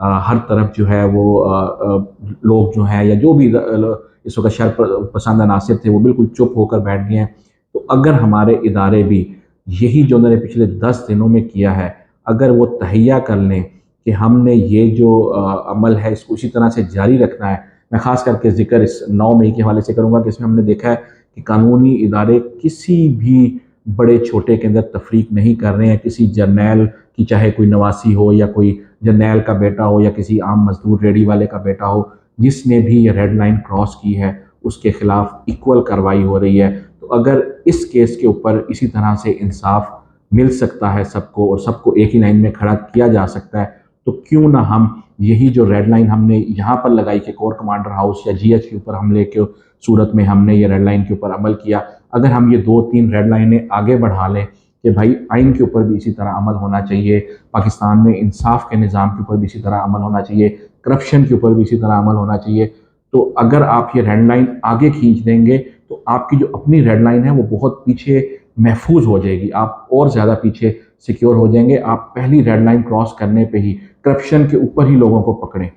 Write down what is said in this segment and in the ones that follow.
ہر طرف جو ہے وہ لوگ جو ہیں یا جو بھی اس وقت شر پسند عناصر تھے وہ بالکل چپ ہو کر بیٹھ گئے ہیں۔ تو اگر ہمارے ادارے بھی یہی جو انہوں نے پچھلے 10 دنوں میں کیا ہے، اگر وہ تہیہ کر لیں کہ ہم نے یہ جو عمل ہے اس کو اسی طرح سے جاری رکھنا ہے۔ میں خاص کر کے ذکر اس 9 مئی کے حوالے سے کروں گا کہ اس میں ہم نے دیکھا ہے کہ قانونی ادارے کسی بھی بڑے چھوٹے کے اندر تفریق نہیں کر رہے ہیں۔ کسی جرنیل کی چاہے کوئی نواسی ہو یا کوئی جرنیل کا بیٹا ہو یا کسی عام مزدور ریڑھی والے کا بیٹا ہو، جس نے بھی یہ ریڈ لائن کراس کی ہے اس کے خلاف ایکول کارروائی ہو رہی ہے۔ تو اگر اس کیس کے اوپر اسی طرح سے انصاف مل سکتا ہے سب کو اور سب کو ایک ہی لائن میں کھڑا کیا جا سکتا ہے، تو کیوں نہ ہم یہی جو ریڈ لائن ہم نے یہاں پر لگائی کہ کور کمانڈر ہاؤس یا جی ایچ کے اوپر حملے کے صورت میں ہم نے یہ ریڈ لائن کے اوپر عمل کیا، اگر ہم یہ 2-3 ریڈ لائنیں آگے بڑھا لیں کہ بھائی آئین کے اوپر بھی اسی طرح عمل ہونا چاہیے، پاکستان میں انصاف کے نظام کے اوپر بھی اسی طرح عمل ہونا چاہیے، کرپشن کے اوپر بھی اسی طرح عمل ہونا چاہیے، تو اگر آپ یہ ریڈ لائن آگے کھینچ دیں گے تو آپ کی جو اپنی ریڈ لائن ہے وہ بہت پیچھے محفوظ ہو جائے گی، آپ اور زیادہ پیچھے سیکیور ہو جائیں گے۔ آپ پہلی ریڈ لائن کراس کرنے پہ ہی کرپشن کے اوپر ہی لوگوں کو پکڑیں،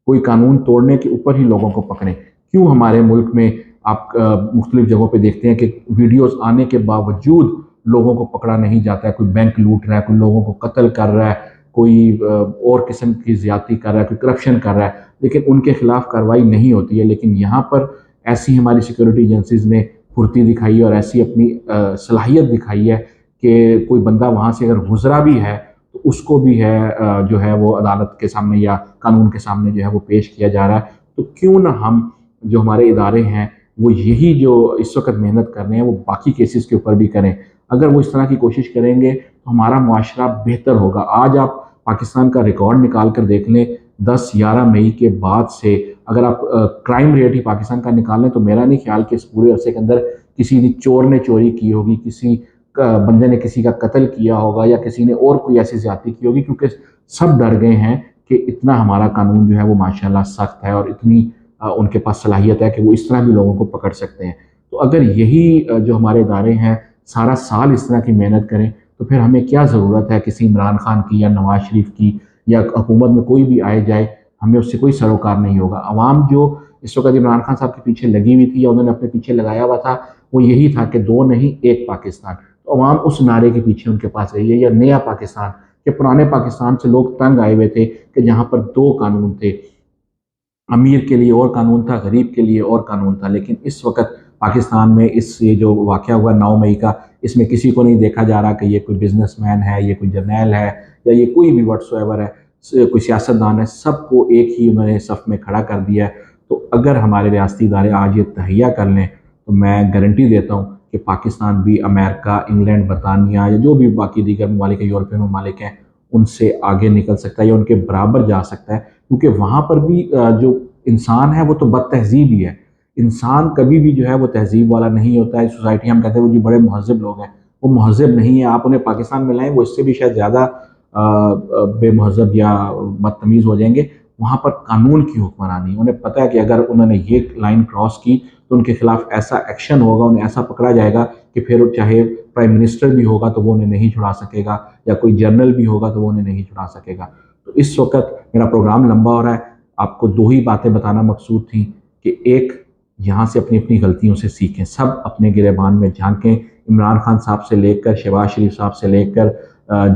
کوئی قانون توڑنے کے اوپر ہی لوگوں کو پکڑیں۔ کیوں ہمارے ملک میں آپ مختلف جگہوں پہ دیکھتے ہیں کہ ویڈیوز آنے کے باوجود لوگوں کو پکڑا نہیں جاتا ہے، کوئی بینک لوٹ رہا ہے، کوئی لوگوں کو قتل کر رہا ہے، کوئی اور قسم کی زیادتی کر رہا ہے، کوئی کرپشن کر رہا ہے، لیکن ان کے خلاف کارروائی نہیں ہوتی ہے۔ لیکن یہاں پر ایسی ہماری سیکورٹی ایجنسیز نے پھرتی دکھائی ہے اور ایسی اپنی صلاحیت دکھائی ہے کہ کوئی بندہ وہاں سے اگر گزرا بھی ہے تو اس کو بھی ہے جو ہے وہ عدالت کے سامنے یا قانون کے سامنے جو ہے وہ پیش کیا جا رہا ہے۔ تو کیوں نہ ہم جو ہمارے ادارے ہیں وہ یہی جو اس وقت محنت کر رہے ہیں وہ باقی کیسز کے اوپر بھی کریں۔ اگر وہ اس طرح کی کوشش کریں گے تو ہمارا معاشرہ بہتر ہوگا۔ آج آپ پاکستان کا ریکارڈ نکال کر دیکھ لیں، 10-11 مئی کے بعد سے اگر آپ کرائم ریٹ ہی پاکستان کا نکال لیں تو میرا نہیں خیال کہ اس پورے عرصے کے اندر کسی نے چور نے چوری کی ہوگی، کسی بندے نے کسی کا قتل کیا ہوگا یا کسی نے اور کوئی ایسی زیادتی کی ہوگی، کیونکہ سب ڈر گئے ہیں کہ اتنا ہمارا قانون جو ہے وہ ماشاءاللہ سخت ہے اور اتنی ان کے پاس صلاحیت ہے کہ وہ اس طرح بھی لوگوں کو پکڑ سکتے ہیں۔ تو اگر یہی جو ہمارے ادارے ہیں سارا سال اس طرح کی محنت کریں تو پھر ہمیں کیا ضرورت ہے کسی عمران خان کی یا نواز شریف کی یا حکومت میں کوئی بھی آئے جائے، ہمیں اس سے کوئی سروکار نہیں ہوگا۔ عوام جو اس وقت عمران خان صاحب کے پیچھے لگی ہوئی تھی یا انہوں نے اپنے پیچھے لگایا ہوا تھا وہ یہی تھا کہ 2 نہیں 1 پاکستان۔ تو عوام اس نعرے کے پیچھے ان کے پاس رہی ہے، یا نیا پاکستان، کہ پرانے پاکستان سے لوگ تنگ آئے ہوئے تھے کہ جہاں پر 2 قانون تھے، امیر کے لیے اور قانون تھا، غریب کے لیے اور قانون تھا۔ لیکن اس وقت پاکستان میں یہ جو واقعہ ہوا 9 مئی کا، اس میں کسی کو نہیں دیکھا جا رہا کہ یہ کوئی بزنس مین ہے، یہ کوئی جرنیل ہے یا یہ کوئی بھی واٹس ایور ہے، کوئی سیاستدان ہے، سب کو ایک ہی انہوں نے صف میں کھڑا کر دیا ہے۔ تو اگر ہمارے ریاستی ادارے آج یہ تہیہ کر لیں تو میں گارنٹی دیتا ہوں کہ پاکستان بھی امریکہ، انگلینڈ، برطانیہ یا جو بھی باقی دیگر ممالک یورپین ممالک ہیں ان سے آگے نکل سکتا ہے یا ان کے برابر جا سکتا ہے، کیونکہ وہاں پر بھی جو انسان ہے وہ تو بد تہذیب ہی ہے۔ انسان کبھی بھی جو ہے وہ تہذیب والا نہیں ہوتا ہے۔ سوسائٹی ہم کہتے ہیں وہ جو بڑے مہذب لوگ ہیں، وہ مہذب نہیں ہیں۔ آپ انہیں پاکستان میں لائیں وہ اس سے بھی شاید زیادہ بے مہذب یا بدتمیز ہو جائیں گے۔ وہاں پر قانون کی حکمرانی، انہیں پتہ ہے کہ اگر انہوں نے یہ لائن کراس کی تو ان کے خلاف ایسا ایکشن ہوگا، انہیں ایسا پکڑا جائے گا کہ پھر چاہے پرائم منسٹر بھی ہوگا تو وہ انہیں نہیں چھڑا سکے گا، یا کوئی جنرل بھی ہوگا تو وہ انہیں نہیں چھڑا سکے گا۔ تو اس وقت میرا پروگرام لمبا ہو رہا ہے، آپ کو 2 ہی باتیں بتانا مقصود تھیں کہ ایک، یہاں سے اپنی اپنی غلطیوں سے سیکھیں، سب اپنے گریبان میں جھانکیں، عمران خان صاحب سے لے کر شہباز شریف صاحب سے لے کر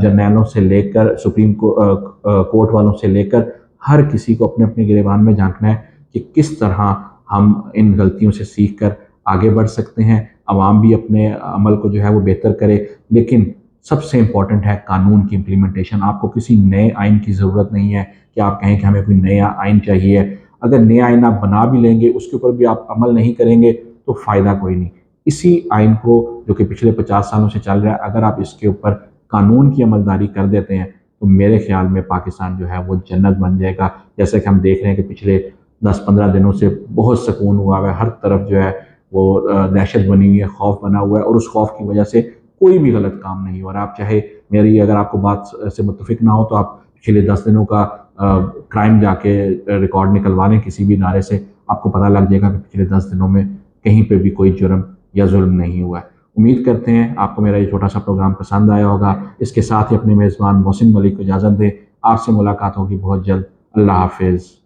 جرنیلوں سے لے کر سپریم کورٹ والوں سے لے کر ہر کسی کو اپنے اپنے گریبان میں جھانکنا ہے کہ کس طرح ہم ان غلطیوں سے سیکھ کر آگے بڑھ سکتے ہیں، عوام بھی اپنے عمل کو جو ہے وہ بہتر کرے۔ لیکن سب سے امپورٹنٹ ہے قانون کی امپلیمنٹیشن۔ آپ کو کسی نئے آئین کی ضرورت نہیں ہے کہ آپ کہیں کہ ہمیں کوئی نیا آئین چاہیے۔ اگر نیا آئین آپ بنا بھی لیں گے اس کے اوپر بھی آپ عمل نہیں کریں گے تو فائدہ کوئی نہیں۔ اسی آئین کو جو کہ پچھلے 50 سالوں سے چل رہا ہے، اگر آپ اس کے اوپر قانون کی عملداری کر دیتے ہیں تو میرے خیال میں پاکستان جو ہے وہ جنت بن جائے گا۔ جیسے کہ ہم دیکھ رہے ہیں کہ پچھلے 10-15 دنوں سے بہت سکون ہوا ہے، ہر طرف جو ہے وہ دہشت بنی ہوئی ہے، خوف بنا ہوا ہے، اور اس خوف کی وجہ سے کوئی بھی غلط کام نہیں ہو رہا۔ آپ چاہے میری اگر آپ کو بات سے متفق نہ ہو تو آپ پچھلے 10 دنوں کا کرائم جا کے ریکارڈ نکلوا لیں کسی بھی ادارے سے، آپ کو پتہ لگ جائے گا کہ پچھلے 10 دنوں میں کہیں پہ بھی کوئی جرم یا ظلم نہیں ہوا ہے۔ امید کرتے ہیں آپ کو میرا یہ چھوٹا سا پروگرام پسند آیا ہوگا۔ اس کے ساتھ ہی اپنے میزبان محسن ملک کو اجازت دیں، آپ سے ملاقات ہوگی بہت جلد۔ اللہ حافظ.